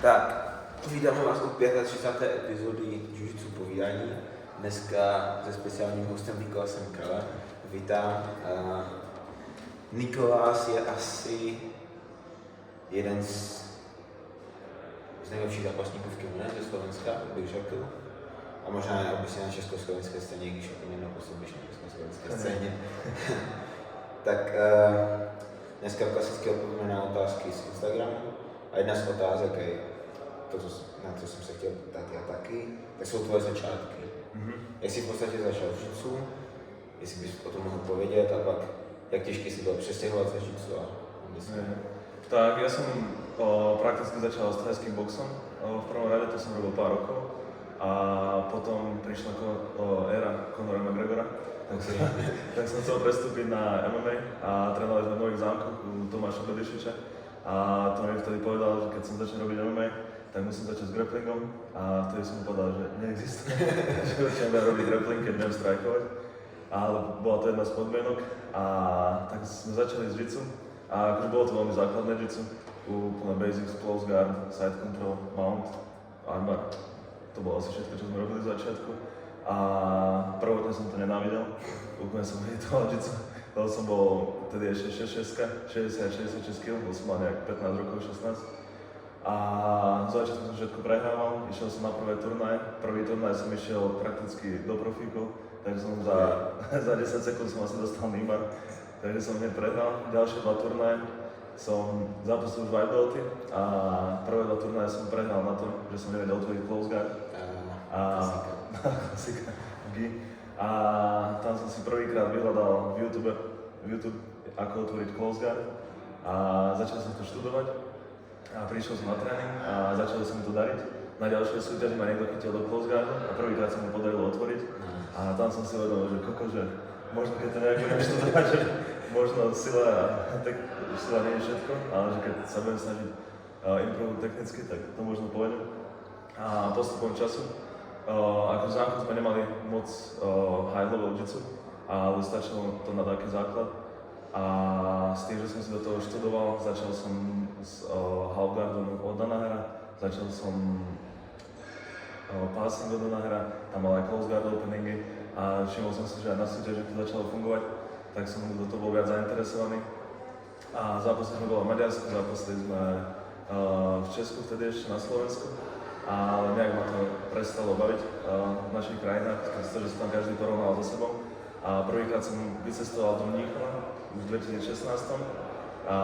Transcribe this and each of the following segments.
Tak, vítáme vás u 35. epizody Jiu-Jitsu povídání. Dneska se speciálním hostem Nikolasem Kralem. Vítám. Nikolas je asi jeden z nejlepších zápasníků v kimoně ze Slovenska, bych řekl. A možná ne obecně na československé scéně, když jako mě naposledy na československé scéně. Tak dneska klasicky odpovíme na otázky z Instagramu. A jedna z otázek je to, na co jsem se chtěl ptát já taky, tak jsou tvoje začátky. Jak jsi v podstatě začal v jiu-jitsu, jestli bys o tom mohl povědět a pak jak těžký si byl přestěhovat za jiu-jitsu a Tak ja som prakticky začal s thajským boxom. V prvom rade to som robil pár rokov a potom prišla éra Conora McGregora, tak som chcel prestúpiť na MMA a trénovali sme v Nových Zámkoch u Tomáša Bedišiča a to mi vtedy povedal, že keď som začal robiť MMA, tak musím začať s grapplingom a vtedy som mu povedal, že neexistuje, že určite budem robiť grappling, keď budem strajkovať, ale bola to jedna z podmienok a tak sme začali s jiu-jitsu. A akože bolo to veľmi základné jiu-jitsu, úplne basics, close guard, side control, mount, armbar. To bolo asi všetko, čo sme robili z začiatku. A prvotne som to nenávidel, úplne som hejtoval jiu-jitsu. Lebo som bol vtedy ešte 60-66 kg, bol som mal nejak 15 rokov, 16. A z začiatku som všetko prehrával, išiel som na prvé turnaje. Prvý turnaj som išiel prakticky do profíkov, takže som za 10 sekúnd som asi dostal nímar. Takže som hneď prehral. Ďalšie 2 turnaje som zápasil už white belty a prvé 2 turnaje som prehral na to, že som nevedel otvoriť close guard. Klasika. A tam som si prvýkrát vyhľadal v YouTube ako otvoriť close guard a začal som to študovať a prišiel som na tréning a začalo sa mi to dariť. Na ďalšej súťaži ma niekto chytil do close guardu a prvýkrát sa mi podarilo otvoriť a tam som si uvedomil, že že možno keď to nejak budem študovať, že možno sila nie je všetko, ale že keď sa budem snažiť improvu technicky, tak to možno pôjde. A postupom času, ako v zámku sme nemali moc high level jiu-jitsu, ale stačilo to na taký základ. A s tým, že som si do toho študoval, začal som s half guardom od Danahera, začal som passing od Danahera, tam mal aj close guard openingy. A všimol som si, že aj na súťaži to začalo fungovať, tak som do toho bol viac zainteresovaný. A zápasili sme boli v Maďarsku, zápasili sme v Česku, vtedy ešte na Slovensku. Ale nejak ma to prestalo baviť v našich krajinách, pretože sa tam každý porovnal so sebou. A prvýkrát som vycestoval do Mníchova už v 2016. A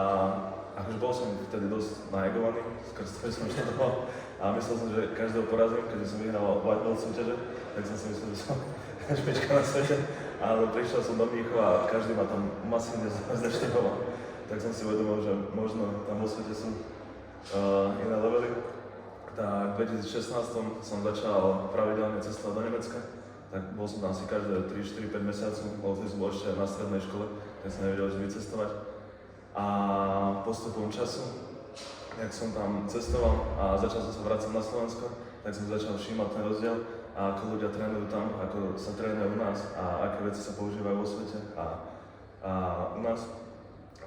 akože bol som vtedy dosť naegovaný, skrz ktorý som študoval. A myslel som, že každého porazím, keďže som vyhral white belt súťaže, tak som si myslel, že som špička na svete, ale prišiel som do Mníchova a každý ma tam masívne zneštikoval. Tak som si uvedomil, že možno tam vo svete sú iné levely. Tak v 2016 som začal pravidelne cestovať do Nemecka, tak bol som tam asi každé 3, 4, 5 mesiacov, lebo som bol ešte na strednej škole, tak som nevedel vždy vycestovať. A postupom času, jak som tam cestoval a začal som sa vrácať na Slovensko, tak som začal všímať ten rozdiel a ako ľudia trénujú tam, ako sa trénuje u nás a aké veci sa používajú vo svete a u nás.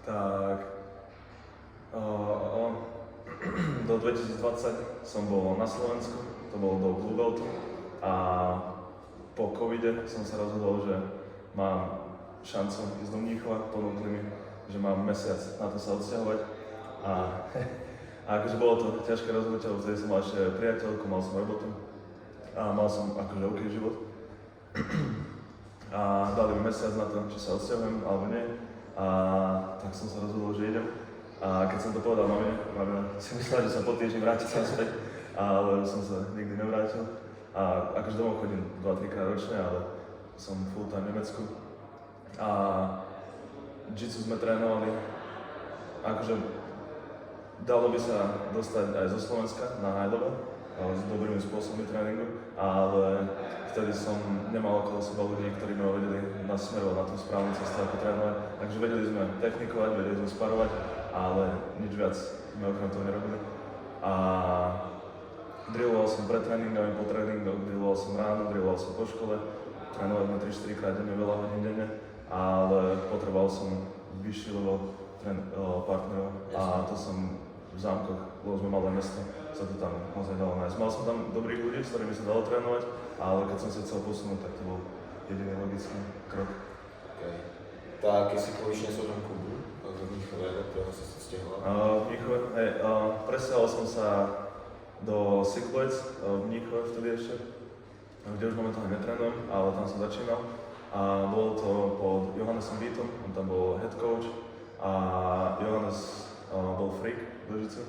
Tak do 2020 som bol na Slovensku, to bolo do Blue Beltu a po covide som sa rozhodol, že mám šancu ísť do Mníchova, ponúkli mi, že mám mesiac na to sa odsťahovať a akože bolo to ťažké rozhodnutie, lebo vtedy som mal ešte priateľku, mal som robotu a mal som akože OK život. A dali mi mesiac na to, či sa odsťahujem alebo nie. A tak som sa rozhodol, že idem. A keď som to povedal mamine si myslela, že sa po týždni vrátim späť, ale som sa nikdy nevrátil. A akože domov chodím 2-3 krát ročne, ale som full time v Nemecku. A jiu-jitsu sme trénovali, akože dalo by sa dostať aj zo Slovenska na high level, s dobrými spôsobmi tréningu, ale vtedy som nemal okolo seba ľudí, ktorí ma vedeli nasmerovať na tú správnu cestu, ako trénovať. Takže vedeli sme technikovať, vedeli sme sparovať, ale nič viac sme okrem toho nerobili. A drilloval som pred tréningami, po tréningoch, drilloval som ráno, drilloval som po škole, trénovali sme 3-4 krát denne, veľa hodín denne, ale potreboval som vyšší level partnerov a to som v zámkoch, lebo sme malé mesto, sa to tam naozaj dalo nájsť. Mal som tam dobrých ľudí, s ktorými sa dalo trénovať, ale keď som sa chcel posunúť, tak to bol jediný logický krok. Okay. Tak jestli povíš něco o tom klubu, v Mníchove, do kterého jsi se stěhoval? V Mníchove, presťahoval som sa do Sickblades v Mníchove vtedy ešte, kde už momentálne netrénujem, ale tam som začínal. A bolo to pod Johannesom Vítom, on tam bol head coach a Johannes bol freak v Ležici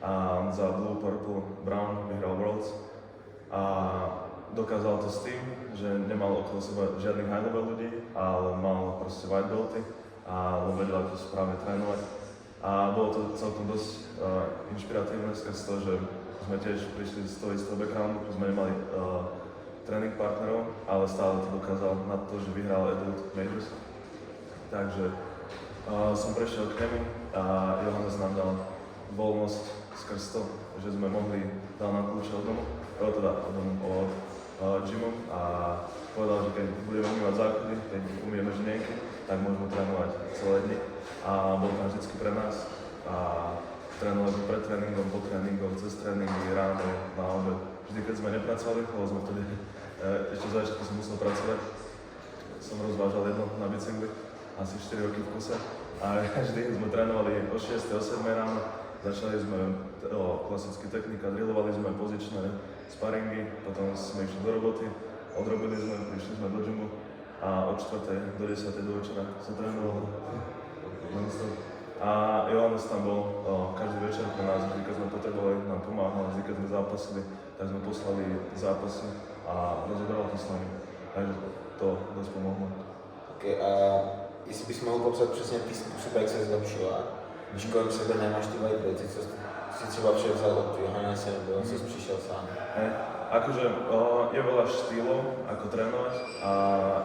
a on za Blue, Purple, Brown vyhral Worlds a dokázal to s tým, že nemal okolo seba žiadnych high level ľudí, ale mal proste white belty a vedel, ako správne trénovať. A bolo to celkom dosť inšpiratívne skrz to, že sme tiež prišli z toho istého backgroundu, že sme nemali tréning partnerov, ale stále to dokázal na to, že vyhral Adult Majors. Takže som prešiel k nemu a Johannes nám dal voľnosť skrz to, že sme mohli, dal nám kľúče od domu, od gymu a povedal, že keď budeme umývať záchody, keď umieme žnienky, tak môžeme trénovať celé dni. A bol tam vždycky pre nás a trénovali sme pred tréningom, po tréningom, cez tréningy, ráno, na obed. Vždy, keď sme nepracovali, lebo sme vtedy ešte za ešte som musel pracovať, som rozvážal jedno na bicykli, asi 4 roky v kuse. A vždy sme trénovali o 6, o 7 ráno, začali sme klasicky technika, drillovali sme pozičné sparingy, potom sme išli do roboty, odrobili sme, prišli sme do gymu a od 4. do 10. do večera sa trénovalo. A Johannes tam bol každý večer pre nás, vždy, keď sme potrebovali, nám pomáhal, vždy, keď sme zápasili, tak sme poslali zápasy a rozhodovali to s nami. Takže to dosť pomohlo. Okay, a jestli bys mohl popsat přesně ty způsoby, jak se zlepšila, když kolem sebe nemáš ty white belty, co si třeba převzal od Johannese, nebo co jsi přišel sám? Akože je veľa štýlov, ako trénovať a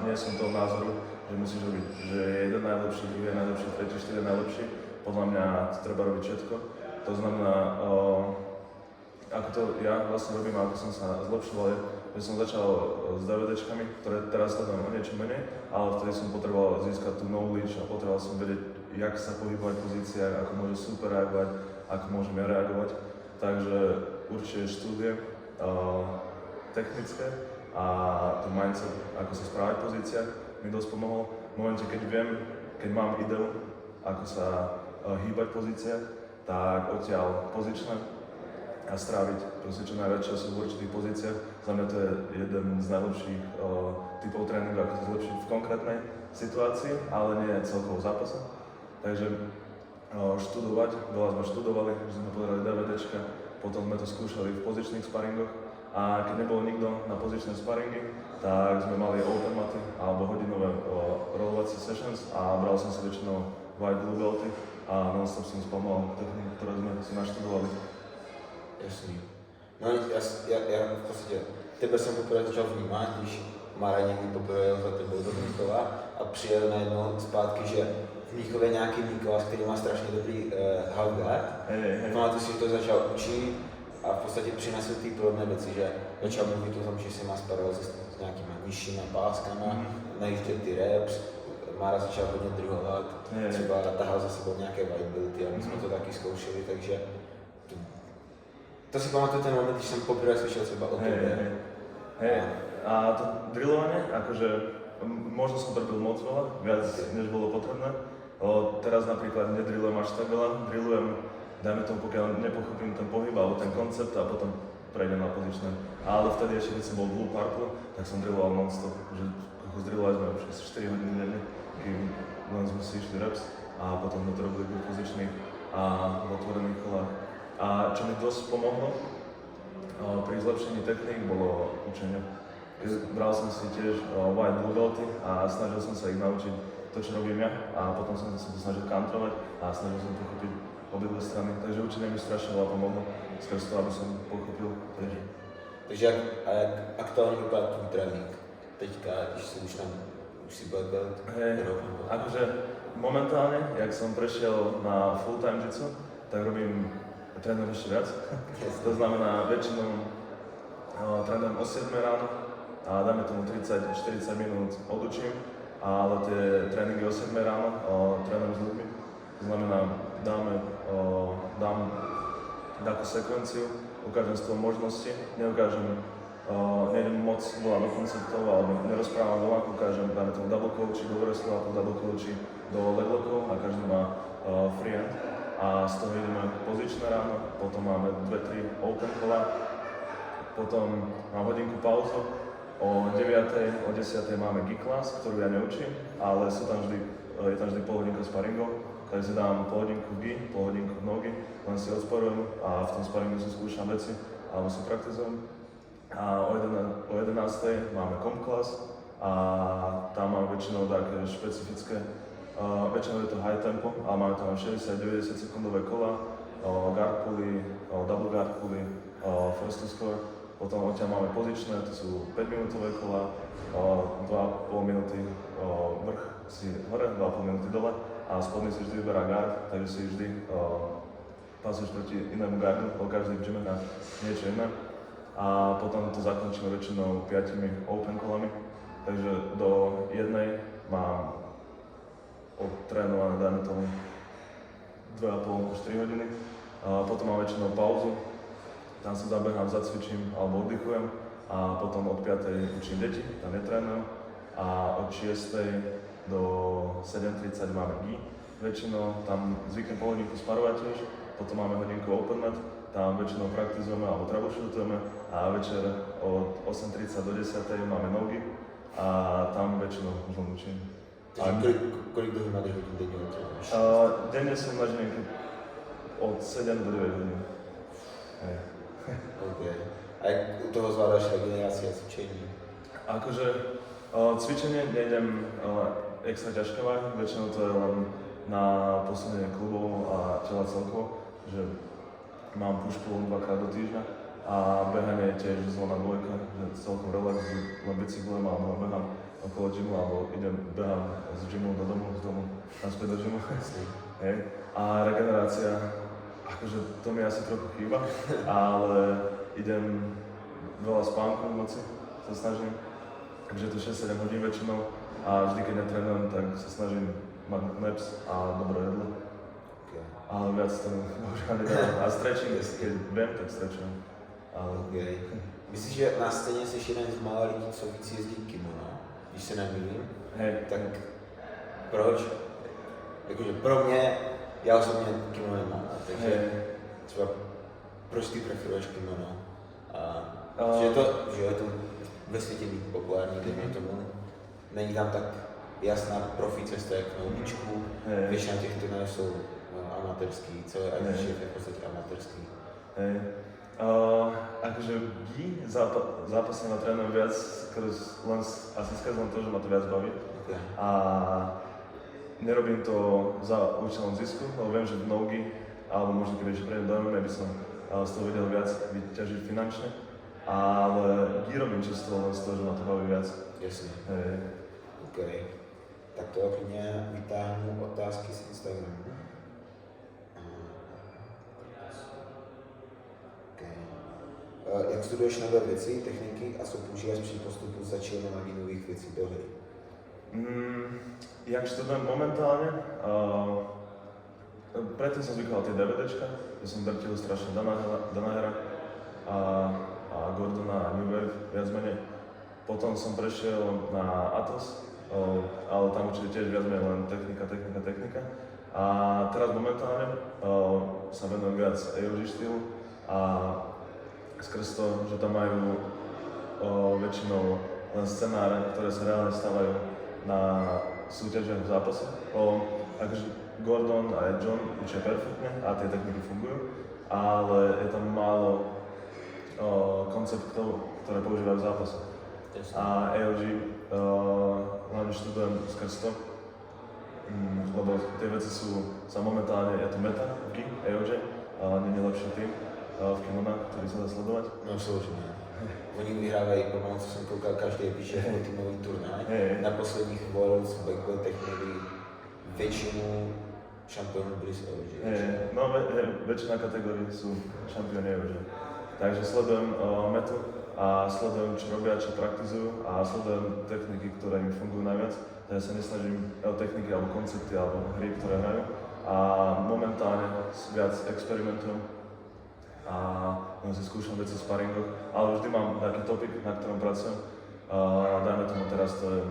nie som toho názoru, že musíš robiť, že je jeden najlepší, druhý je najlepší, tretí, štyri najlepší. Podľa mňa to treba robiť všetko. To znamená, ako to ja vlastne robím, ako som sa zlepšoval, je, že som začal s DVDčkami, ktoré teraz sledujem o niečo menej, ale vtedy som potreboval získať tú knowledge a potreboval som vedieť, jak sa pohybovať v pozíciách, ako môže super reagovať, ako môžem ja reagovať. Takže určite štúdie technické a to mindset, ako sa správať v pozíciách, mi dosť pomohol. V momente, keď viem, keď mám ideu, ako sa hýbať v pozíciách, tak odtiaľ pozičné a stráviť proste čo najviac času v určitých pozíciách. Za mňa to je jeden z najlepších typov tréningu, ako sa zlepšiť v konkrétnej situácii, ale nie celkovo v zápase. Takže študovať, veľa sme študovali, že sme pozerali DVDčka, potom sme to skúšali v pozičných sparingoch a keď nebol nikto na pozičné sparingy, tak sme mali open maty alebo hodinové rolovacie sessions a bral som si väčšinou white blue belty a non-stop som spamoval techniky, ktoré sme si naštudovali. Jasný. No já v podstatě tebe jsem poprvé začal vnímat, když Mara někdy poprvé jel za tebou do Mnichova a přijel najednou zpátky, že v Mnichově je nějaký Mnichov, který má strašně dobrý half guard. Pamatuju si, že to začal učit a v podstatě přinesl ty podobné věci, že začal mluvit o tom, že se má sparovat s nějakýma nižšíma páskama, najíždět ty reps, Mara začal hodně druhovat, třeba tahal za sebou nějaké white belty a my jsme to taky zkoušeli, takže to si pamatuju ten moment, když jsem poprvé slyšel třeba o tebe. A to drillovanie, akože možno som trpil moc veľa, viac než bolo potrebné. Teraz napríklad nedrillujem až tak veľa, drillujem, dajme tomu, pokiaľ nepochopím ten pohyb alebo ten koncept a potom prejdem na pozičné. Ale vtedy ešte, keď som bol Blue Purple, tak som drilloval non-stop, že zdrillovali sme už asi 4 hodiny denne, kým len sme si išli reps a potom sme to robili v pozičných a v otvorených kolách. A čo mi dosť pomohlo pri zlepšení techník bolo učenie. Bral som si tiež white blue belty a snažil som sa ich naučiť to, čo robím ja a potom som sa to snažil kantrovať a snažil som pochopiť obidve strany. Takže učenie mi strašne veľa pomohlo skrz to, aby som pochopil tiež. Takže jak aktuálne vypadá tvůj trénink? Teďka, když si black belt? Akože momentálne, jak som prešiel na full-time jitsu, tak trénujem ešte viac. To znamená, väčšinou trénujem o 7 ráno a dáme tomu 30-40 minút odučím, ale tie tréningy o 7 ráno trénujem s ľuďmi. To znamená, dám takú sekvenciu, ukážem z toho možnosti, nejdem moc veľa do konceptov alebo nerozprávam doma, ukážem dáme tomu double coachy, do wrestlu, potom double coachy do leg lockov a každý má free hand. A z toho ideme pozičné ráno, potom máme 2-3 open kola, potom mám hodinku pauzu, o 9, o 10 máme geek class, ktorú ja neučím, ale je tam vždy pol hodinka sparingov, takže dám pol hodinku gi, pol hodinku nogy, len si odporujem a v tom sparingu si skúšam veci, alebo si praktizujem. A o 11 máme comp class a tam mám väčšinou také špecifické, väčšinou je to high tempo, ale máme tam 60-90 sekundové kola, guard pulley, double guard pulley, first to score. Potom odtiaľ máme pozičné, to sú 5-minútové kola, 2,5 minúty vrch si hore, 2,5 minúty dole a spodný si vždy vyberá guard, takže si vždy pasuješ proti inému guardu, bo každý v gyme na niečo iné. A potom to zakončíme väčšinou 5 open kolami, takže do jednej mám odtrénované, dajme tomu 2,5-4 hodiny. A potom mám väčšinou pauzu, tam sa zabehám, zacvičím alebo oddychujem a potom od 5. učím deti, tam netrénujem a od 6. do 7:30 máme gi. Väčšinou tam zvyknem pol hodinku sparovať tiež, potom máme hodinku open mat, tam väčšinou praktizujeme alebo troubleshootujeme a večer od 8:30 do 10. máme nogy a tam väčšinou už len učím. Kolik dohromady hodín denne trénuješ? Denne som na žinke od 7 do 9 hodín. OK. A jak u toho zvládaš regeneráciu a cvičení? Akože cvičenie nejdem extra ťažké váhy, väčšinou to je len na posilnenie klubov a tela celkovo, že mám push-pull 2-krát do týždňa a behanie je tiež zóna dvojka, že celkom relax, len bicyklujem alebo behám okolo gymu alebo behám z gymu do domu, z domu naspäť do gymu. A regenerácia, akože to mi asi trochu chýba, ale idem veľa spánku v noci, sa snažím, takže to 6-7 hodín väčšinou a vždy keď netrénujem, tak sa snažím mať naps a dobré jedlo. Okay. Ale viac to bohužiaľ nedávam. A stretching, keď viem, tak stretchujem. Ale... Okay. Myslíš, že na scéně jsi jeden z mála lidí, co víc jezdí kimono? Když se nemýlím, tak proč? Jakože pro mě, já osobně kimono nemám, takže třeba proč ty preferuješ kimono? Že je to ve světě být populární, dejme tomu, není tam tak jasná profi cesta jak na uličku, většina těch turnajů jsou amatérský, celé IGF je v podstatě amatérský. Akože gi zápasne ma trénujem viac, len asi skazím to, že ma to viac baví. Okay. A nerobím to za účelom zisku, lebo viem, že v nogi, alebo možno keď ešte prejdem do MMA, by som z toho vedel viac vyťažiť finančne. Ale gi robím čisto len z toho, že ma to baví viac. Jasně. OK. Tak to klidně vytáhnu otázky z Instagramu. Jak studuješ nové věci, techniky a co používáš při postupu začínání nových věcí do hry? Jak študujem momentálne, predtým som zvykal tie DVDčka, že som drtil strašne Danahera a Gordona a New Wave, viac menej. Potom som prešiel na Atos, ale tam určite tiež viac menej len technika. A teraz momentálne sa venujem viac AOG štýlu a skrz to, že tam majú väčšinou len scenáre, ktoré sa reálne stávajú na súťažiach v zápase. Akože Gordon a John učia perfektne a tie techniky fungujú, ale je tam málo konceptov, ktoré používajú v zápase. A AOG hlavne študujem skrz to, lebo tie veci sa momentálne, je to meta v AOG, ale nie je lepší tým v kimonách, ktorý sa dá sledovať. No složně. Oni vyhrávají, pomalu, co jsem koukal, každý píše týmový turnaj. Na posledních Worlds Backbeltech měli většinu šampionů byli z AOG. No, väčšina kategórií sú šampióni AOG. Takže sledujem metu a sledujem, čo robia, čo praktizujú a sledujem techniky, ktoré im fungujú najviac. Takže sa nesnažím o techniky alebo koncepty alebo hry, ktoré hrajú. A momentálne viac experimentujem. a si skúšam veci v sparingoch, ale vždy mám taký topik, na ktorom pracujem. Dajme tomu teraz to je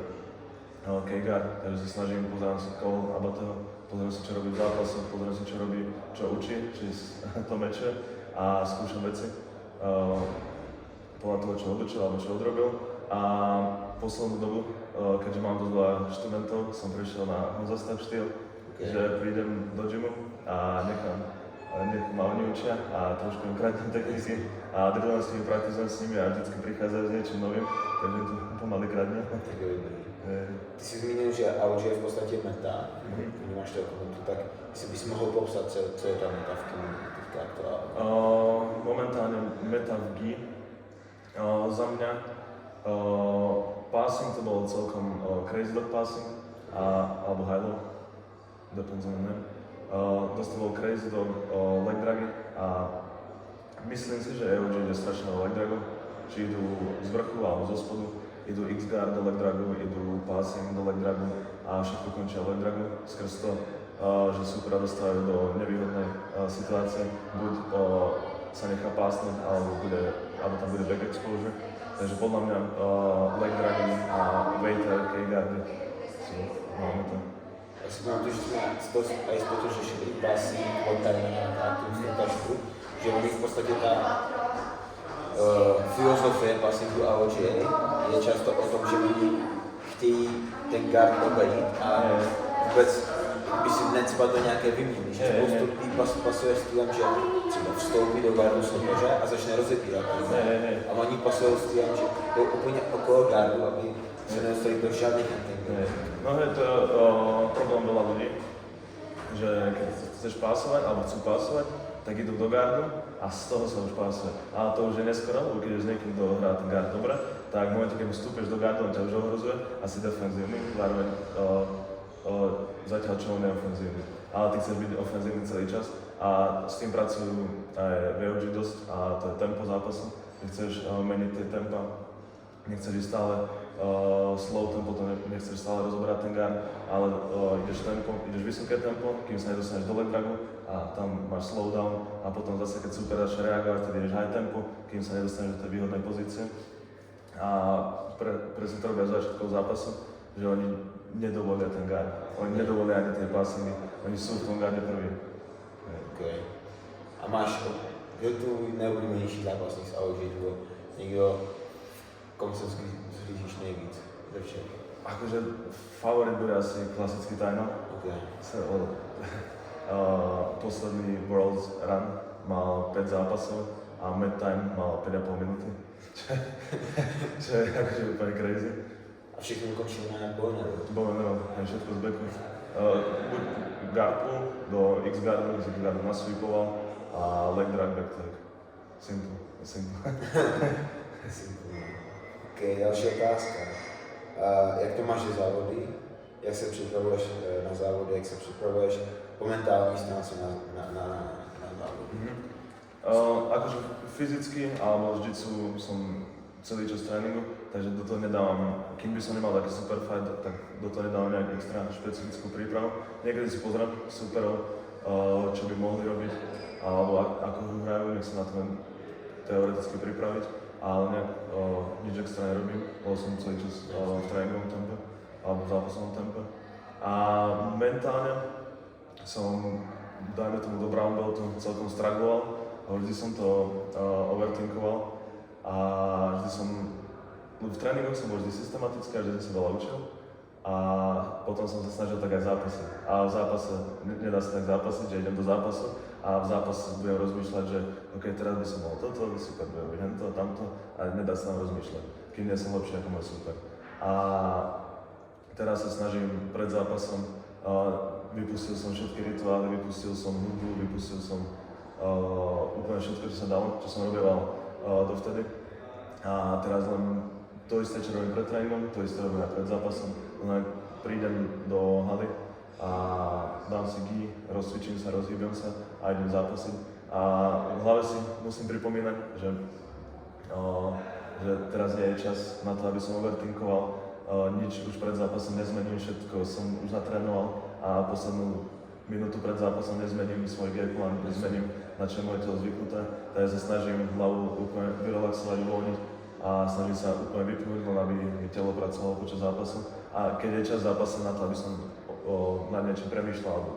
K-guard, takže sa snažím, pozerám si Cole Abateho, pozerám si, čo robí v zápase, pozerám si, čo robí, čo učí, či to mečuje a skúšam veci podľa toho, čo odučil alebo čo odrobil. A poslednú dobu, keďže mám dosť veľa študentov, som prišiel na Honza Step štýl, že prídem do gymu a nech ma oni učia a trošku im kradnem techniky a drillom si praktizujem s nimi a vždycky prichádzajú s niečím novým, takže tu pomaly kradnem. Ty si zmínil, že AOG je v podstate meta, nemáš to komunitu, tak si bys mohol popsat, co je ta meta v teďka aktuálne? Momentálne meta v GI. Za mňa passing to bolo celkom crazy dog passing alebo high low, depends on the name. Dosť to bol crazy dog leg dragy a myslím si, že AOG ide strašne o leg dragov, či idú z vrchu alebo zo spodu, idú X-guard do leg dragu, idú passing do leg dragu a všetko končia leg dragu skrz to, že supera dostávajú do nevýhodnej situácie, buď sa nechá pásnuť, alebo tam bude back exposure. Takže podľa mňa leg dragy a waiter, K-guardy máme to. Ja si pamatuju, že sme aj spolu řešili passing, odtajmenia a tú tašku, že oni v podstate tá filozofie passingu AOG je často o tom, že oni chtějí ten guard obejít a vůbec by si necpat do nějaké vyměny, že spoustu lidí pasuje stylem, že třeba vstoupí do gardu soupeře a začne rozepírat. A oni pasují stylem, že jdou úplně okolo gardu, aby se nedostali do žádných entangů. No je to problém veľa ľudí, že keď chceš pásovať alebo chcú pásovať, tak idú do gardu a z toho sa už pásuje. Ale to už je neskoro, lebo keď už niekým hrá ten gard dobre, tak v momente, keď mu vstúpiš do gardu, on ťa už ohrozuje a si defenzívny, zároveň zatiaľ čo on je ofenzívny. Ale ty chceš byť ofenzívny celý čas a s tým pracujú aj VOG dosť a to je tempo zápasu. Nechceš meniť tie tempa, nechceš ísť stále slow tempo, to nechceš stále rozoberať ten guard, ale ideš vysoké tempo, kým sa nedostaneš do leg dragu a tam máš slow down a potom zase keď super začne reagovať, tedy ideš high tempo, kým sa nedostaneš do tej výhodnej pozície. A presne to robia z začiatkov zápasu, že oni nedovolia ten guard, oni nedovolia ani tie passingy, oni sú v tom garde prví. Okay. A máš, že tu nejoblíbenější zápasník z AOG, někdo, komu se zhlížíš nejvíc ze všech? Akože favorit bude asi klasický Tajno. Okay. Posledný World's Run mal 5 zápasov a Mad Time mal 5,5 minúty. Čo je akože úplne crazy. A všechno končí na Bowneru? Bowneru, všetko z backu. Buď guardpu do X-guardu, z X-guardu nasweepoval a leg drag back tag. Simple. OK, další otázka. Jak to máš závody? Jak se připravuješ na závody? Jak se připravuješ po mentální stránce na závody? Akože fyzicky alebo jiu-jitsu som celý čas tréningu, takže do toho nedávam, kým by som nemal taký super fight, tak do toho nedávam nejakú extra špecifickú prípravu. Niekedy si pozriem superov, čo by mohli robiť, alebo ako hrajú, nech sa na to teoreticky pripraviť, ale nejak nič extra nerobím, bol som celý čas v tréningovom tempe, alebo v zápasovom tempe. A mentálne som, dajme tomu do brown beltu, celkom struggloval, vždy som to overthinkoval a vždy som, v tréningoch som bol vždy systematický a vždy som sa veľa učil a potom som sa snažil tak aj v zápase. A v zápase, nedá sa tak zápasiť, že idem do zápasu a v zápase budem rozmýšľať, že OK, teraz by som mal toto, super, budem robiť hento, tamto a nedá sa tam rozmýšľať, kým nie som lepší ako môj super. A teraz sa snažím pred zápasom, vypustil som všetky rituály, vypustil som hudbu, vypustil som úplne všetko, čo sa dalo, čo som robieval dovtedy. A teraz len to isté, čo robím pred tréningom, to isté robím aj pred zápasom. Prídem do haly a dám si gi, rozcvičím sa, rozhýbem sa a idem zápasiť. A v hlave si musím pripomínať, že teraz nie je čas na to, aby som overthinkoval, nič už pred zápasom nezmením, všetko som už natrénoval a poslednú minútu pred zápasom nezmením svoj gameplan, nezmením na čo je moje telo zvyknuté, tak ja sa snažím hlavu úplne vyrelaxovať, uvoľniť a snažím sa úplne vypnúť, len aby mi telo pracovalo počas zápasu. A keď je čas zápasu na to, aby som nad niečím premýšľal, alebo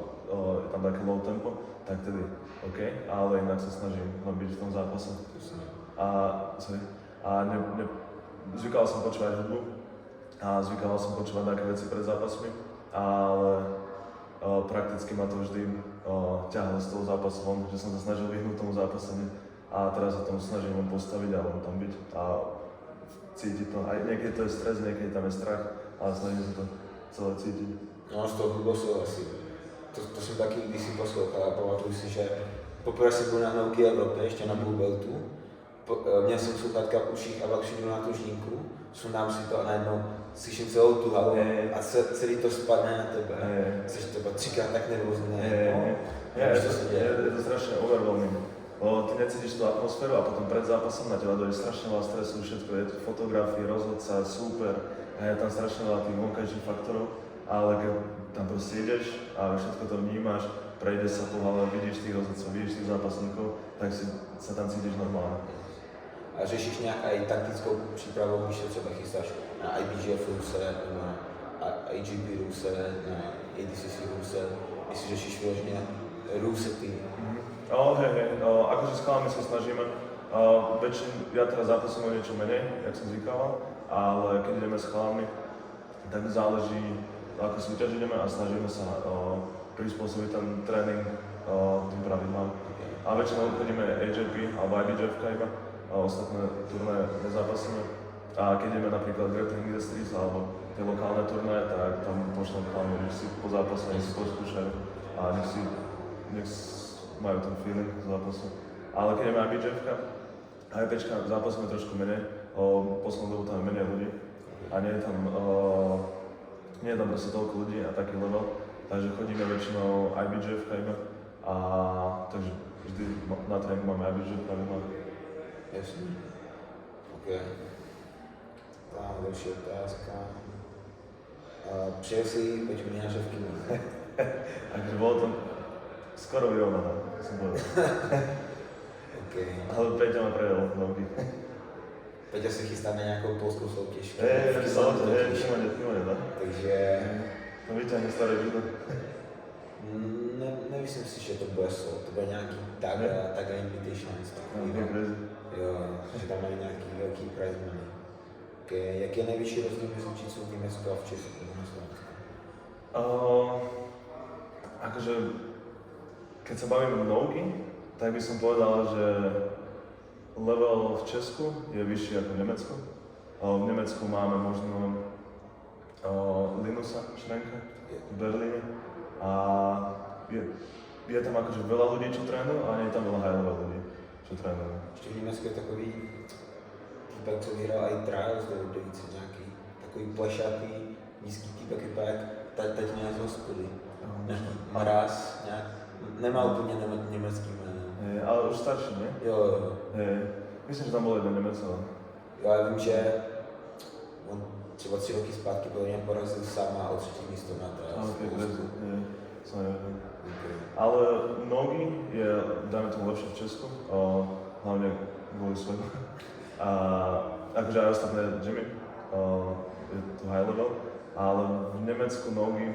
je tam také low tempo, tak tedy OK, ale inak sa snažím byť v tom zápase. Zvykal som počúvať hudbu a zvykal som počúvať také veci pred zápasmi, ale prakticky ma to vždy ťahalo z toho zápasu von, že som sa snažil vyhnúť tomu zápaseniu a teraz sa tomu snažím len postaviť a len tam byť a cítiť to. Aj niekedy to je stres, niekedy tam je strach, ale snažím sa to celé cítiť. No, z toho hluboko súhlasím. To som taky kdysi poslouchal a pamatuju si, že poprvé jsem byl na Nogi Evropě, ještě na Blue Beltu. Měl jsem sluchátka v uších a pak přijdu na tužníku, sundám si to a najednou slyším celou tu halu a celý to spadne na tebe. Jsi třeba třikrát tak nervózní. Je to strašne overwhelming. Ty necítiš tú atmosféru a potom pred zápasom na teba dojde strašne veľa stresu, všetko je fotografii, rozhodca, super a je tam strašne veľa tých vonkajších faktorov, ale keď tam proste ideš a všetko to vnímaš, prejdeš sa tu, ale vidíš tých rozhodcov, vidíš tých zápasníkov, tak sa tam cítiš normálne. A řešíš nějak i taktickou přípravu, když se třeba chystáš na IBJF ruse, na IGP ruse, na ADCC ruse, jestli řešíš vyloženě rusety? Akože s chalami sa snažíme. Ja teraz zápasím o niečo menej, jak som zvykával, ale keď ideme s chalami, tak záleží, ako súťaž ideme a snažíme sa prispôsobiť ten tréning tým pravidlám. A väčšinou chodíme AJP alebo IBJF iba, a ostatné turnaje nezápasíme. A keď ideme napríklad Grappling Industries alebo tie lokálne turnaje, tak tam pošlem chalami, nech si po zápase, nech si poskúšajú a nech majú ten feeling z zápasu. Ale keď ideme IBJF-ka, IPčka, zápasíme trošku menej, poslednú dobu tam je menej ľudí a nie je tam proste toľko ľudí a taký level, takže chodíme väčšinou IBJF-ka iba a takže vždy na tréningu máme IBJF pravidlá. Jasně. OK. Tá další otázka. Přijel si Peťu Miháře v kinu. Takže bolo to skoro vyrovnané, som povedal. OK. Ale Peťa ma prejel nohy. Peťa se chystá na nějakou polskou soutěž. Týmone, da? Takže... No vyťahne staré judo. Nemyslím si, že to bude to bude nějaký Taga Invitation. Jo, že tam mají nějaký velký prize money. Okay. Jaký je nejvyšší rozdíl mezi jiu-jitsu v Německu a v Česku na Slovensku? Akože, keď sa bavíme o nogi, tak by som povedal, že level v Česku je vyšší ako v Nemecku. V Nemecku máme možno Linusa Šrenka v Berlíne a je tam akože veľa ľudí, čo trénujú, ale nie je tam veľa high level ľudí, čo trénujú. Ještě v Německu je takový týpek, co vyhrál i trials do více nějaký, takový plešatý, nízký týpek, vypadá jak teď nějak z hospody. Nějaký mráz, nějak, nemá úplně německý jméno. Ale už starší, ne? Jo. Myslím, že tam bol jeden Němec, ale... Jo, já vím, že on třeba 3 roky zpátky podle mě porazil sám a o 3. místo na trials. Som nevedel. Ale nogy je, dáme tomu lepšie v Česku, hlavne kvôli svetu. A akože aj ostatné gymy, je to high level, ale v Nemecku nogy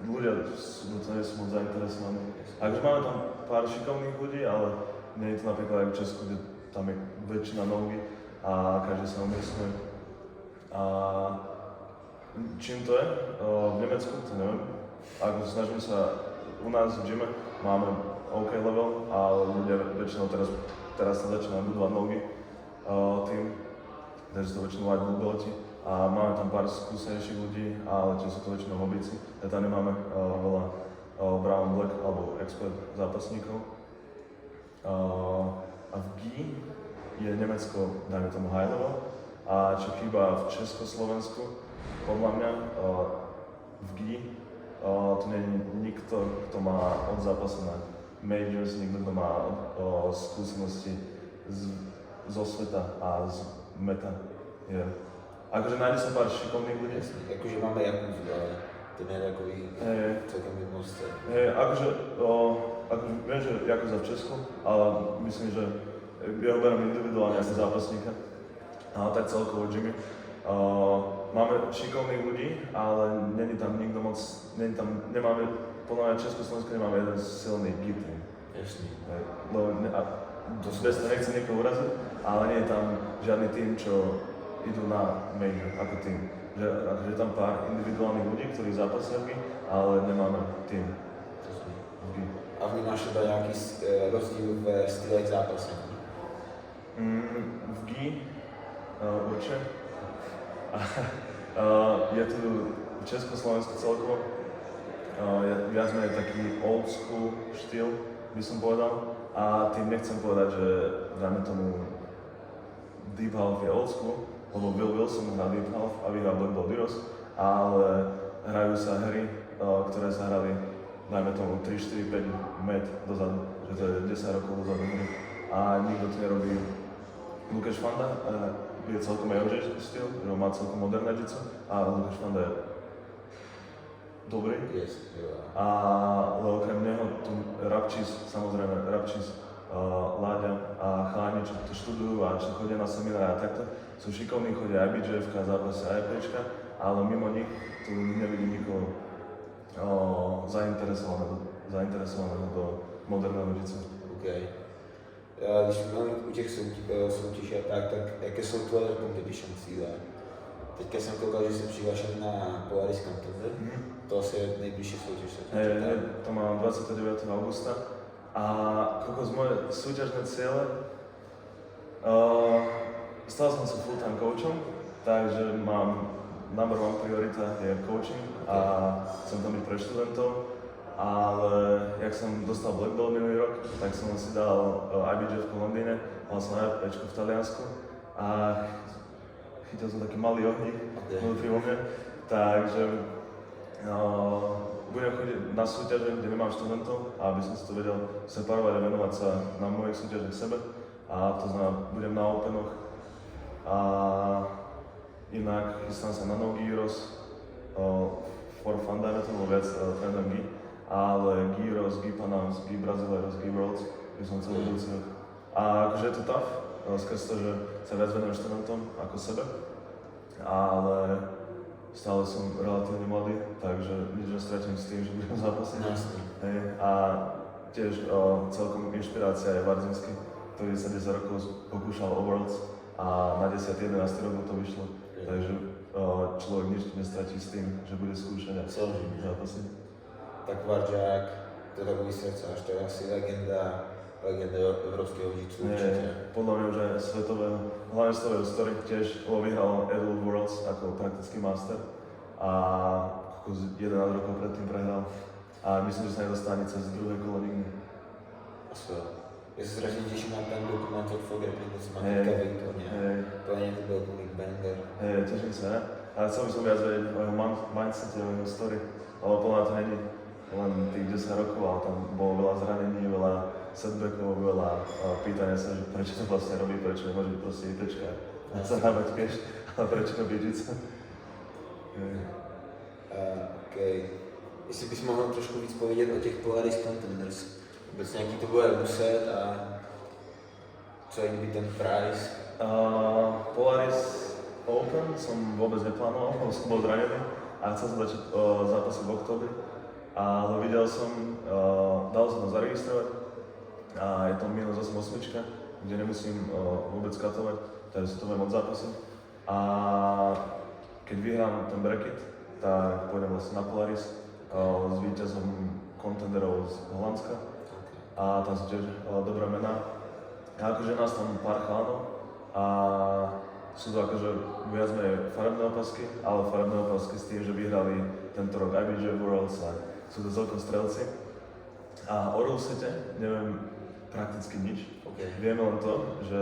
ľudia do toho nie sú moc zainteresovaní. Akože máme tam pár šikovných ľudí, ale nie je to napríklad aj v Česku, kde tam je väčšina nogy a každý sa umiestňuje. A čím to je? V Nemecku, to neviem. Ako snažíme sa, u nás v gyme máme OK level, ale ľudia väčšinou teraz sa začínajú budovať nogy tým, takže to väčšinou aj blue belti a máme tam pár skúsenejších ľudí, ale čo sú to väčšinou hobíci, tam nemáme veľa brown, black alebo expert zápasníkov. A v GI je Nemecko, dajme tomu high level, a čo chýba v Československu, podľa mňa v GI to nie je nikto, kto má od zápasu na majors, nikto, kto má skúsenosti zo sveta a z meta. Akože nájde sa pár šikovných ľudí. Akože máme Jakub, ale To nie je takový celkom mimoste. Akože viem, že Jakuza v Česku, ale myslím, že ja ho beriem individuálne ako zápasníka. Ale tak celkovo Jimmy. Máme šikovných ľudí, ale není tam nikto moc, nemáme, podľa mňa Československu nemáme jeden silný git tým. Jasný. Bez toho nechcem niekoho uraziť, ale nie je tam žiadny tým, čo idú na major ako tým. Že je tam pár individuálnych ľudí, ktorí zápasia v GI, ale nemáme tým. A vnímáš třeba nějaký rozdíl ve stylech zápasení? V GI určite. Je tu v Československu celkovo viac menej taký old school štýl, by som povedal. A tým nechcem povedať, že dáme tomu Deep Half je old school, lebo Will Wilson hrá Deep Half a vyhrá Black Belt Heroes, ale hrajú sa hry, ktoré sa hrali, dajme tomu 3, 4, 5 met dozadu, že to je 10 rokov dozadu hry. A nikto to nerobí. Lukáš Fanda je celkom AOJ štýl, že má celkom moderné jiu-jitsu a Lukáš Fanda je dobrý. Yes, Ale okrem neho tu Rabčís, samozrejme Rabčís, Láďa a chalani, čo to študujú a čo chodia na semináre a takto, sú šikovní, chodia aj BJFK, zápasia aj PČka, ale mimo nich tu nevidím nikoho zainteresovaného do moderného jiu-jitsu. Okay. Když jsme u těch soutěží a tak jaké jsou tvoje competition cíle? Teďka jsem koukal, že jsi přihlášen na Polaris Contender, to asi je nejbližší soutěž. To mám 29. augusta a kokos moje súťažné ciele, stal som sa full-time coachom, takže mám number one priorita je coaching a chcem tam byť pre študentov, ale jak som dostal Black Belt minulý rok, tak som si dal IBJF v Londýne, mal som aj Pčko v Taliansku a chytil som taký malý ohník vnútri vo mne, takže budem chodiť na súťaže, kde nemám študentov, aby som si to vedel separovať a venovať sa na mojich súťažiach sebe. A to znamená, budem na Openoch a inak chystám sa na No GI Heroes for Fundamental, viac trénujem GI, ale GI Heroes, GI Panams, GI Brazilians, GI Worlds by som chcel budúci rok. A akože je to tough, skrz to, že sa viac venujem študentom ako sebe, ale stále som relatívne mladý, takže nič nestratím s tým, že budem zápasiť. A tiež celkom inšpirácia je Varzinsky, ktorý sa 10 rokov pokúšal o Worlds a na 10-11 rok mu to vyšlo. Takže človek nič nestratí s tým, že bude skúšať a zápasiť. Tak Varžák, to je takový srdcář, to je asi legenda evropského jiu-jitsu určite. Podľa mňa už aj svetového, hlavne svetového story, tiež vyhral Edel Worlds ako praktický master a 11 rokov predtým prehral a myslím, že sa nedostane cez druhé kolo nikdy. Ja sa strašne teším na ten dokument od Fogerpring, to si má teďka výborne. Plne to byl komik banger. Teším sa, ne? Ale chcel by som viac vedieť o jeho mindsete, o jeho story, ale podľa mňa to není len tých 10 rokov, ale tam bolo veľa zranení, veľa setbackov, veľa pýtania sa, že prečo to vlastne robí, prečo nemôže byť proste ITčka a zahrávať cash, ale prečo to jiu-jitsu. Okay. Jestli bys mohl trošku víc povědět o těch Polaris Contenders, vůbec nějaký to bude muset a co je kdyby ten price? Polaris Open som vôbec neplánoval, lebo som bol zranený a chcel som začať zápasy v októbri, ale videl som, dal som to zaregistrovať a je to minus 8, kde nemusím vôbec katovať, takže si to viem od zápasu. A keď vyhrám ten bracket, tak pôjdem vlastne na Polaris s víťazom contenderov z Holandska a tam sú tiež dobré mená. A akože nás tam pár chalanov a sú to akože viac menej farebné opasky, ale farebné opasky s tým, že vyhrali tento rok IBJJF Worlds a sú to celkom strelci. A o rulesete neviem prakticky nič. Vieme len to, že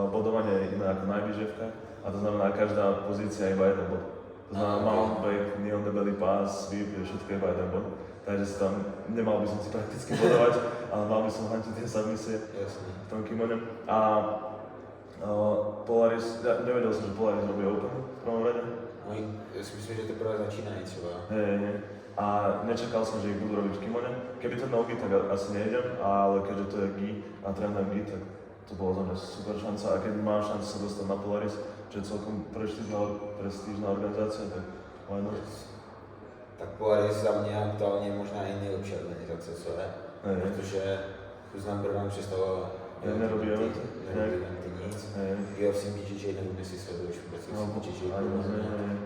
bodovanie je iné ako na IBJJF-kách a to znamená, každá pozícia je iba jeden bod. To znamená mount, break, knee on the belly, pass, sweep, je všetko iba jeden bod. Takže si tam, nemal by som si prakticky bodovať, ale mal by som hantiť tie submisie v tom kimone. A Polaris, ja nevedel som, že Polaris robí Open v prvom rade, Oni, ja si myslím, že to práve začínají třeba. Hej. A nečakal som, že ich budú robiť v kimone. Keby to bol gi, tak asi nejdem, ale keďže to je gi a trénujem gi, tak to bolo za mňa super šanca. A keď mám šancu sa dostať na Polaris, čo je celkom prestížná organizácia, tak why not? Tak Polaris za mě aktuálně možná i nejlepší organizace, co je. Protože Uznám Brván přestalo nerobí eventy nic. UFC BJJ nevím, jestli sleduješ vůbec BJJ,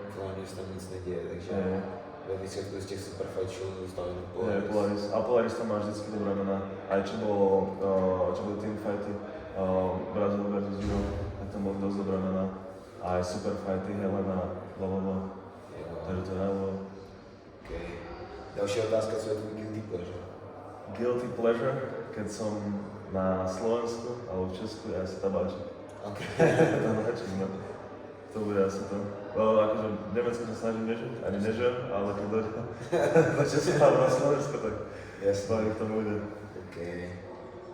aktuálně se tam nic neděje, takže ve výsledku z těch Superfight show dostal jenom Polaris. A Polaris tam má vždycky dobré mená. Aj čo boli teamfighty, Brazil vs. Europe, tak tam boli dosť dobré mená. A aj Superfighty, Helena, blablabla. Takže to je najlepšie. Okay. Další otázka, co je tvůj guilty pleasure? Guilty pleasure, keď som na Slovensku alebo v Česku, ja si tabáčik. Okay. Tabáčik, no. To bude asi to. Akože v Nemecku sa snažím nežiť, ani nežijem, ale keď dojde do Česka alebo na Slovensku, tak jasne k tomu ide. Okay.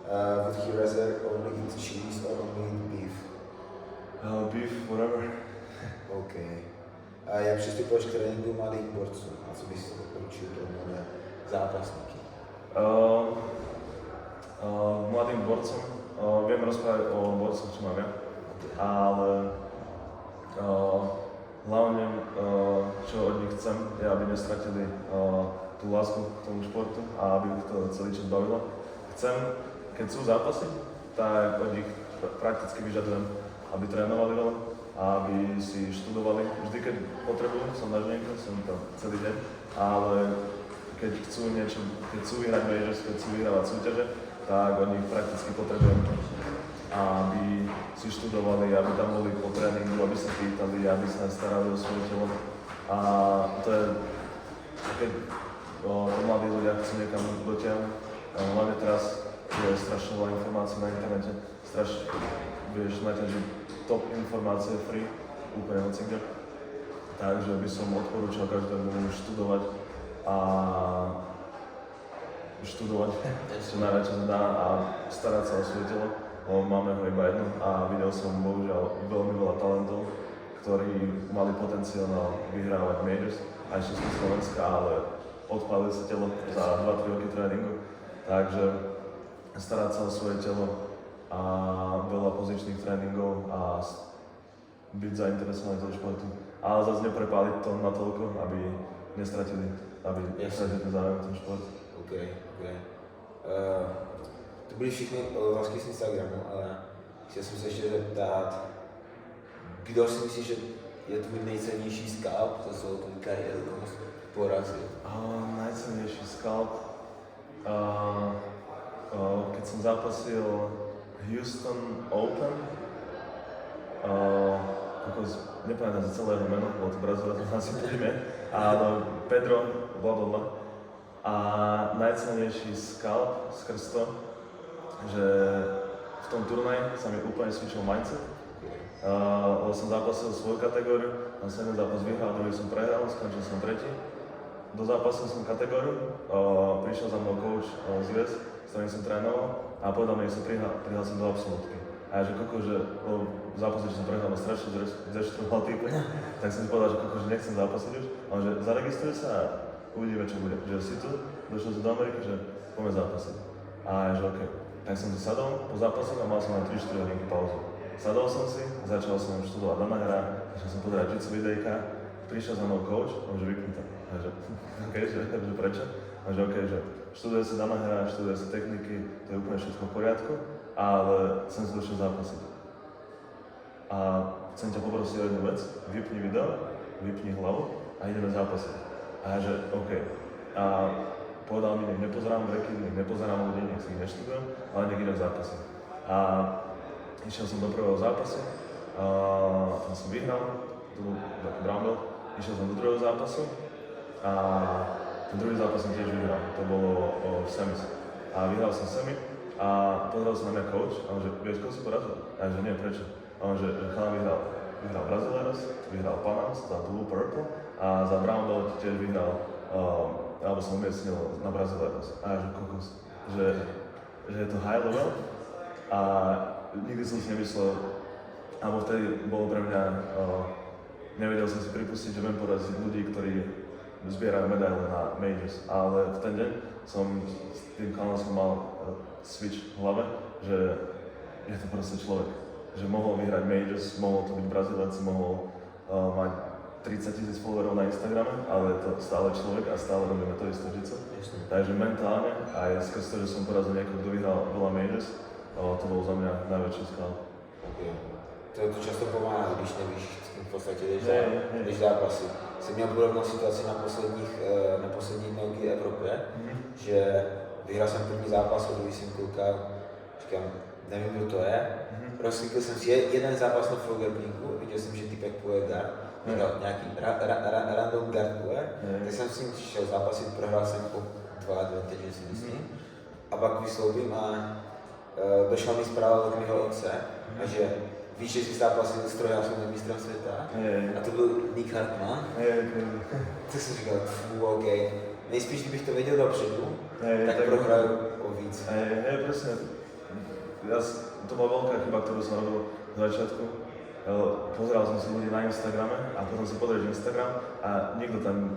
Would you rather only eat cheese or only eat beef? Beef, whatever. Okay. A jak přistupuješ k tréninku mladých borců? A co bys doporučil pro mladé zápasníky? Mladým borcom viem rozprávať o borcoch, čo mám ja, ale hlavne čo od nich chcem je, aby nestratili tú lásku k tomu športu a aby ich to celý čas bavilo. Chcem, keď sú zápasy, tak od nich prakticky vyžadujem, aby trénovali veľa a aby si študovali. Vždy, keď potrebujú, som na žnienke, som tam celý deň, ale keď chcú niečo, keď chcú vyhrať majors, keď chcú vyhrávať súťaže, tak od nich prakticky potrebujem, aby si študovali, aby tam boli po tréningu, aby sa pýtali, aby sa starali o svoje telo. A to je, keď mladí ľudia chcú niekam dotiahnuť, hlavne teraz je strašne veľa informácií na internete, vieš naťažiť top informácie free, úplne hocikde. Takže by som odporúčal každému študovať a študovať, čo najviac sa dá a starať sa o svoje telo, lebo máme ho iba jedno a videl som bohužiaľ veľmi veľa talentov, ktorí mali potenciál na vyhrávať majors aj Československa, ale odpálili sa telo za 2-3 roky tréningu, takže starať sa o svoje telo a veľa pozičných tréningov a byť zainteresovaný toho športu, ale zase neprepáliť to natoľko, aby nestratili ten záujem ten šport. Okay. To byly všechny otázky z Instagramu, ale chtěl jsem se ještě zeptat, kdo si myslíš, že je tvůj nejcennější skalp za celou tvou kariéru porazy? Najcennější skalp? Keď som zápasil Houston Open, nepamätám si celé jeho meno, bol to Brazílec, asi budeme, ale Pedro, blablabla. A najcenejší skalp skrz to, že v tom turnaji sa mi úplne switchol mindset. Lebo som zápasil svoju kategóriu, na jeden zápas vyhral, druhý som prehral, skončil som tretí. Dozápasil som kategóriu, prišiel za mnou coach z US, s ktorým som trénoval a povedal mi, že sa prihral som do absolútky. A ja že koko, že v zápase, že som prehral, ma strašne zeštroval týpek, tak som si povedal, že koko, že nechcem zápasiť už, ale že zaregistruj sa a uvidíme, čo bude. Že si tu, došiel si do Ameriky, že poďme zápasiť. A ja že okej. Tak som si sadol po zápase a mal som na 3-4 hodinky pauzu. Sadol som si, začal som študovať daná hra, začal som pozerať jiu-jitsu videjka, prišiel za mnou coach, on že vypni to. A že okej, že prečo? A že okej, že študuje sa daná hra, študuje sa techniky, to je úplne všetko v poriadku, ale chcem sa došiel zápasiť. A chcem ťa poprosiť o jednu vec, vypni video, vypni hlavu a ideme zápasiť. A ja že okej. A povedal mi, nech nepozerám breaky, nech nepozerám ľudí, nech si ich neštudujem, ale nech idem zápasiť. A išiel som do prvého zápasu, tam som vyhral, to bol taký brown belt, išiel som do druhého zápasu a ten druhý zápas som tiež vyhral, to bolo v semis. A vyhral som semi a pozrel sa na mňa coach a on že, vieš, koho si porazil? A ja že nie, prečo? A on že chalán vyhral Brazíleros, vyhral Panams za Blue Purple a za brown belt tiež vyhral, alebo som umiestnil na Brazíleros. A ja že kokos, že je to high level a nikdy som si nemyslel, alebo vtedy bolo pre mňa nevedel som si pripustiť, že viem poraziť ľudí, ktorí zbierajú medaile na majors, ale v ten deň som s tým chalanom mal switch v hlave, že je to proste človek, že mohol vyhrať majors, mohol to byť Brazílec, mohol mať 30 000 followerov na Instagrame, ale je to stále človek a stále robíme to isté vždy. Takže mentálne aj skrz to, že som porazil niekoho, kto vyhral veľa majors, to bol za mňa najväčší skál. Okay. To často pomáhá, když nevíš, s kým v podstatě jdeš zápasy. Jsem měl podobnou situaci na poslední nogi Evropě, že vyhrál jsem první zápas, a druhý jsem koukal, říkám, nevím, kdo to je. Rozklikl jsem si jeden zápas na Fogerblinku, viděl jsem, že typek půjde guard, vyhrál nějaký random guard půjde, tak jsem s ním přišel zápasit, prohrál jsem po 2 advantage, si myslím. A pak vysloubím a došla mi zpráva od mého otce, a že víš, že si zápasil s trojnásobným mistrem světa, a to byl Nick Hartmann. Tak jsem říkal, OK. Nejspíš, kdybych to věděl dopředu, tak prohraju o víc. Presne. To bola veľká chyba, ktorú som robil v začiatku. Pozeral som si ľudí na Instagrame a potom si pozrieš Instagram a nikto tam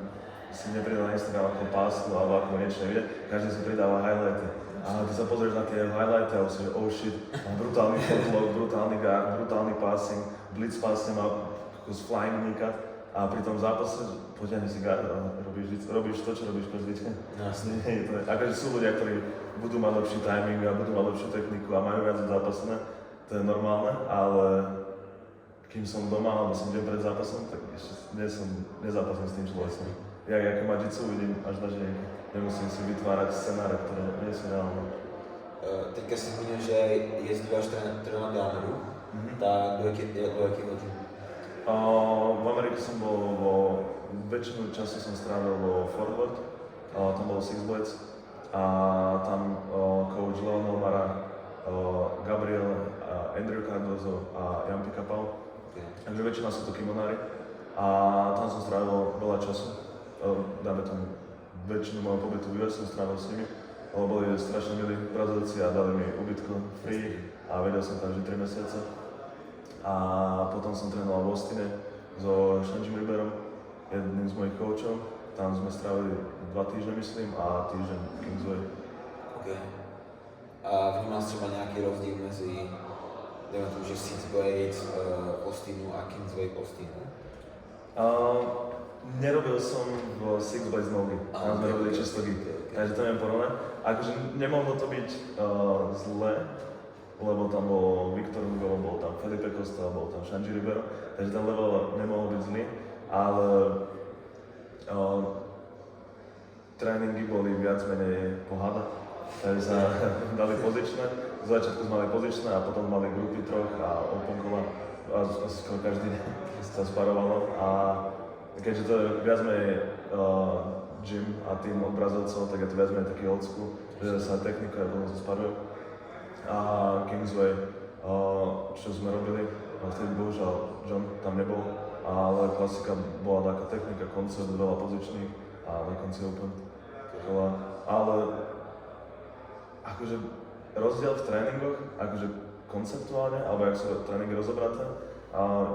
si nepridal na Instagram ako pásku alebo ako niečo nevidie. Každý si pridáva highlighty. A ty sa pozrieš na tie highlighty a už si, oh shit, brutálny footlock, brutálny guard, brutálny passing, blitz pass nemá z flying knikat a pri tom zápase potiahni si guard a robíš to, čo robíš každý deň. Jasne. Akože sú ľudia, ktorí budú mať lepší timing a budú mať lepšiu techniku a majú viac zápasné, to je normálne, ale kým som doma alebo som deň pred zápasom, tak ešte nezápasím s tým človekom. Ja ako ma jiu-jitsu vidím až na žienke. Nemusím si vytvárať scenáre, ktoré nie sú reálne. Teďka si zmínil, že jezdíváš trénovat dámeru, tak do jakého týmu? V Amerike som bol väčšinu času som strávil vo Fort Worth, tam bol Six Blades a tam coach Leonel Mara, Gabriel, Andrew Cardozo a Jan Pikapau. Takže väčšina sú to kimonári a tam som strávil veľa času. Dáme tomu väčšinu môjho pobytu v US som strávil s nimi, lebo boli strašne milí Brazílci a dali mi ubytko free a vedel som tam žiť 3 mesiace. A potom som trénoval v Austine so Shanjim Riberom, jedným z mojich coachov. Tam sme strávili 2 týždne, myslím, a týždeň v Kingsway. OK. A vnímal třeba nějaký rozdíl mezi, dejme tomu, že Six Blades v Austinu a Kingsway v Austinu? Nerobil som v Six Blades nogy, tam sme robili čisto git, takže to neviem porovnať. Akože nemohlo to byť zle, lebo tam bol Victor Hugo, bol tam Felipe Costa, bol tam Shanji Ribero, takže ten level nemohol byť zlý, ale tréningy boli viac menej poháda, takže sa dali pozičné, z začiatku sme mali pozičné a potom mali grupy troch a oponkola a skoro každý deň sa sparovalo a keďže to je viac menej gym a tým od Brazílcov, tak je to viac menej taký old school, že sa technika a potom sa sparujú. A Kingsway, čo sme robili, vtedy bohužiaľ John tam nebol, ale klasika bola taká technika, koncept, veľa pozičných a na konci open. Ale akože rozdiel v tréningoch, akože konceptuálne, alebo jak sú tréningy rozobraté,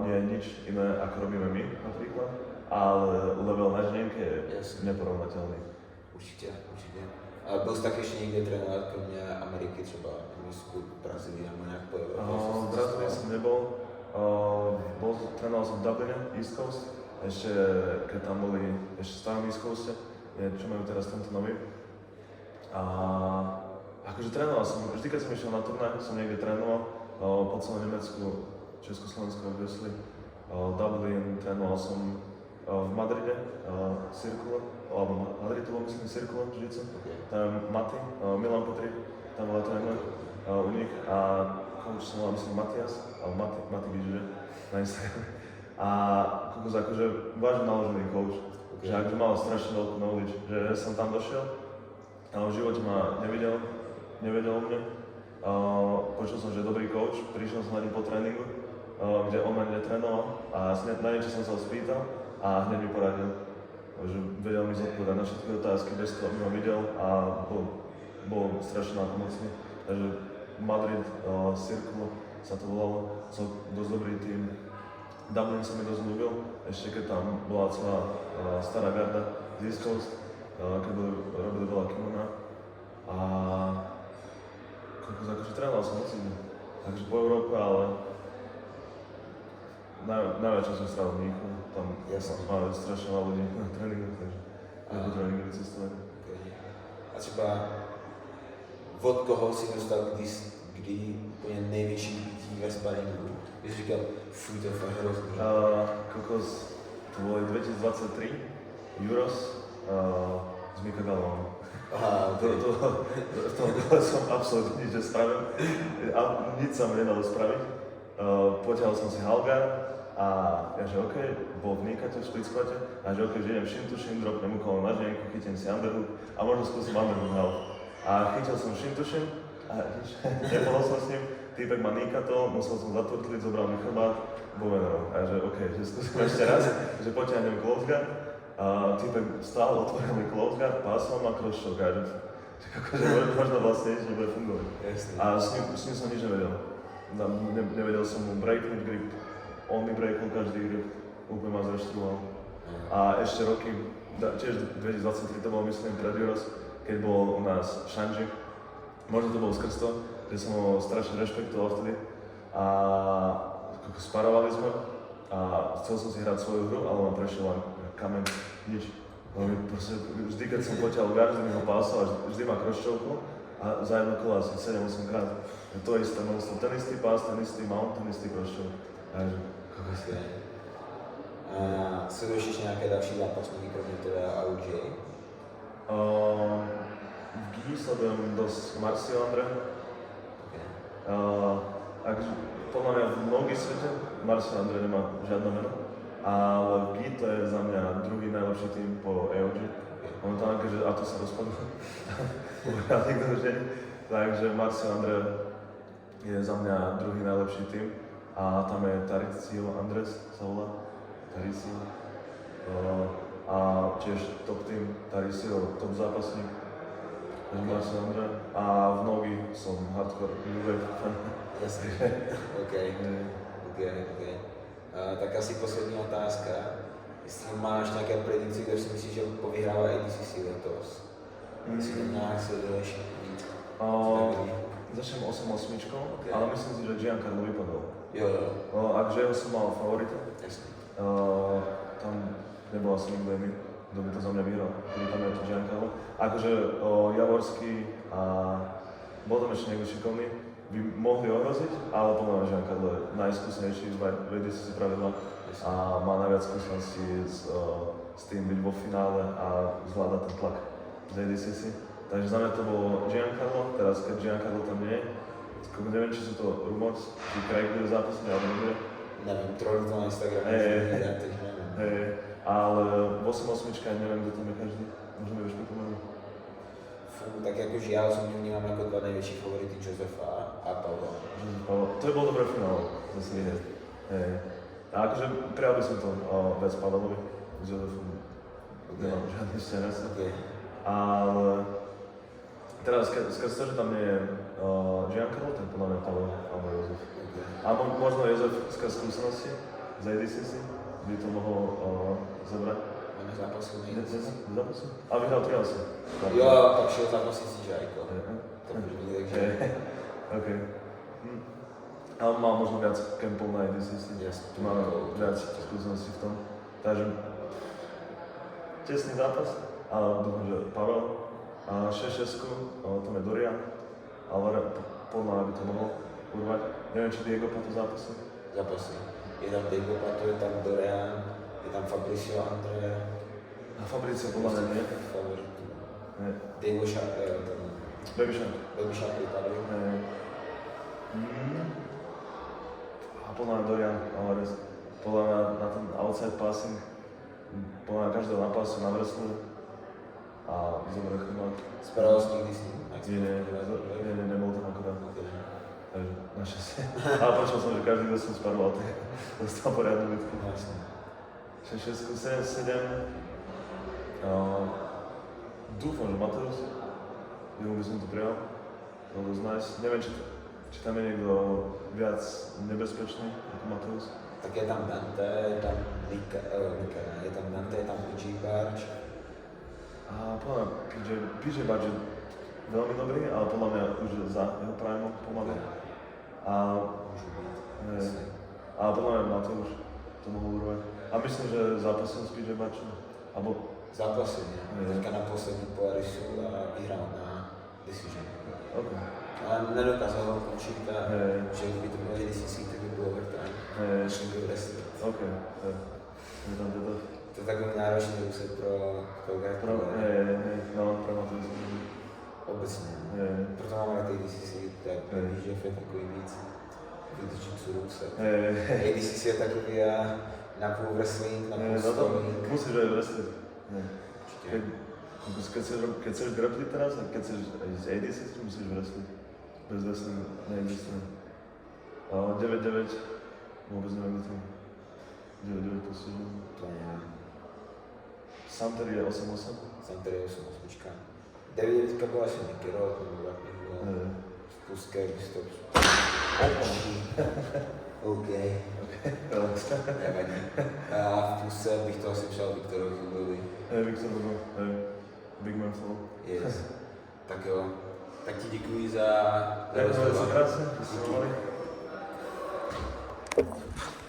nie je nič iné, ako robíme my napríklad, ale level na žienke je neporovnateľný. Určitě. A byl jsi tak ještě někde trénovat, kromě Ameriky, třeba Rusku, Brazílii, nebo nějak po Evropě? V Brazílii som nebol. Trénoval som v Dubline, East Coast, ešte keď tam boli ešte v starom East Coaste, čo majú teraz tento nový. A akože trénoval som, vždy keď som išiel na turnaj, som niekde trénoval, po celom Nemecku, Československu, obviously, Dublin, trénoval som v Madride, Cirkule, alebo Madrid to bol myslím Cirkule, jiu-jitsu, tam Mati, Milan Petri, tam bola tréner u nich a coach som volal myslím Matias, alebo Mati Giže na Instagrame. A kokos akože vážne naložený coach, že akože mal strašne veľkú knowledge, že som tam došiel, ale v živote ma nevedel o mne. Počul som, že je dobrý coach, prišiel som na ním po tréningu, kde on ma netrénoval a na niečo som sa ho spýtal a hneď mi poradil, že vedel mi zodpovedať na všetky otázky, bez toho mi ho videl a bol strašne nápomocný. Takže Madrid, Circulo sa to volalo, som dosť dobrý tým Dublin sa mi dosť ľúbil, ešte keď tam bola celá stará garda z East Coast, keď robili veľa kimona. A akože trénoval som hocine, takže po Európe, ale najviac čas som strávil v Mníchu, tam máme strašne veľa ľudí na tréningu, takže po tréningu vycestovať. Okay. A třeba od koho si dostal kdy úplně největší bytí ve sparingu? Když jsi říkal, fuj, to je fakt hrozný. Kokos, to boli 2023, Euros s Mika Galvanom. Aha, okay. V tom kole som absolútne nič nespravil a nič sa mi nedalo spraviť. Potiahol som si Halgar a ja že OK, bol v Nikate v Splitsquate a že OK, že idem shin to shin, dropnem ukolo na ženku, chytím si underhook a možno skúsim underhook half. A chytil som shin to shin a nepohol som s ním, týpek ma nikatol, musel som zatvrdliť, zobral mi chrbát, bovenero. A že OK, že skúsim ešte raz, že potiahnem close guard. A týpek stál, otvoril mi close guard, pásom a cross choke a že akože možno vlastne nič nebude fungovať. A s ním som nič nevedel. Nevedel som mu breaknúť grip, on mi breaknul každý grip, úplne ma zreštruoval. A ešte roky, tiež 2023 to bolo myslím pred Euros, keď bol u nás Shanji, možno to bol skrz to, že som ho strašne rešpektoval vtedy. A sparovali sme a chcel som si hrať svoju hru, ale ma prešiel len kameň, nič. Proste, vždy, keď som potiaľ guard, vždy mi ho pásal a vždy ma cross-chokeol a za jedno kolo asi 7-8 krát. To isté, ten istý pás, ten istý mount, ten istý cross-choke. Takže, sleduješ ještě nějaké další zápasníky, kromě teda AUJ? V GI sledujem dosť Marcio Andre. Podľa mňa v nogi svete Marcio Andre nemá žiadne meno. Ale v GI to je za mňa druhý najlepší tým po AOG. Momentálne, keďže Ato sa rozpadol, takže Marcio Andre je za mňa druhý najlepší tým. A tam je Taricio Andres, sa volá. Taricio. A tiež top tým, Taricio, top zápasník. Takže Marcio Andre. A v nogi som hardcore New Wave fan. Jasně, OK. Tak asi poslední otázka. Jestli máš nějaké predikce, kdo si myslíš, že povyhrává ADCC letos? Si to nějak sleduješ víc? Začnem 8-8, okay. Ale myslím si, že Giancarlo vypadol. Jo. Akže ho som mal favorita. Jasne. Tam nebol asi nikto iný, kto by to za mňa vyhral. Kedy tam je to Giancarlo. Akože Javorský a bol tam ešte niekto šikovný, by mohli ohroziť, ale podľa mňa Giancarlo je najskúsenejší v ADCC pravidla a má najviac skúseností s tým byť vo finále a zvládať ten tlak z ADCC. Takže za mňa to bolo Giancarlo, teraz keď Giancarlo tam nie je, neviem, či sú to rumors, či Craig bude zápasný, alebo nebude. Neviem, trolí to na Instagrame, takže neviem. Ale v 8-8 neviem, kto tam je každý, možno mi už pripomenul. Tak jakože já osobně vnímám jako dva největší favority Josefa a Pavla. To by bol dobré finále, zase vidieť. A akože prijal by som to viac Pavlovi, s Josefom nemám žiadny scenár. Ale teraz skrz to, že tam nie je Giancarlo, tak podľa mňa Pavel alebo Jozef. A možno Jozef skrz skúsenosti z ADCC by to mohol zobrať. On zápasil Zápasil? A vyhral 3 asi. Jo, pak šel zápasit si Žajko. To možný, takže... OK. Ale má možno viac kempov na ADCC. Jasne. Má viac skúseností v tom. Takže tesný zápas, ale dúfam, že Pavel. A 6-6, tam je Dorian, ale podľa mňa by to mohol urvať. Neviem, či Diego Pato zápasí. Zápasí. Je tam Diego Pato, je tam Dorian, je tam Fabricio Andre. A Fabricio podľa mňa nie. Favoritu. Nie. Diego Shark, Baby Shark. Baby Shark vypadli. A podľa mňa Dorian Alvarez. Podľa mňa na ten outside passing, podľa mňa každého napasu na wrestlu a zobre chrbát. Spravil jsi někdy s ním? Nie, nebol tam akorát. Takže našťastie. Ale počul som, že každý, kto som sparoval, tak dostal poriadnu bitku. 6-6, 7-7. Dúfam, že Mateus. Jemu by som to prijal. To bolo dosť nice. Neviem, či Či tam je niekto viac nebezpečný ako Mateus? Tak je tam Dante, je tam je tam Dante, je tam PJ Barge. A podľa mňa PJ Barge je veľmi dobrý, ale podľa mňa už je za jeho prime pomaly. A Môžu byť. ale podľa mňa Mateuš to mohol urvať. A myslím, že zápasil s PJ Bargem. Alebo Zápasil, teďka na poslední Polarisu a vyhrál na decision. OK. Ale nedokázal ho končit a že by to bylo ADCC, tak by bylo overtime. Než byl wrestler. OK. Je tam teda... To je takový náročný úsek pro kolega. No, pro Mateus. Obecně. Proto mám rád ADCC, tak DJF je takový víc jiu-jitsu úsek. ADCC je takový na půl wrestling, na půl stoving. Musíš aj wrestling. Určitě. Keď chceš grappling teraz a keď chceš z ADC, musíš wrestling. Bez wrestlingu neexistuje. Ale 9-9 vôbec neviem, kde to je. 9-9 plus 1. To nevím. Santer je 8-8. Santer je 8-8. 9-9 byla asi Mikiro, to bylo v puské místo. OK. Nevadí. A v puse bych to asi přál Viktorovi Hugovi. Viktor Hugo, Big Man Flow. Yes. Tak jo. Tak ti děkuji za Ďakujem rozhovor. za práce, Díky.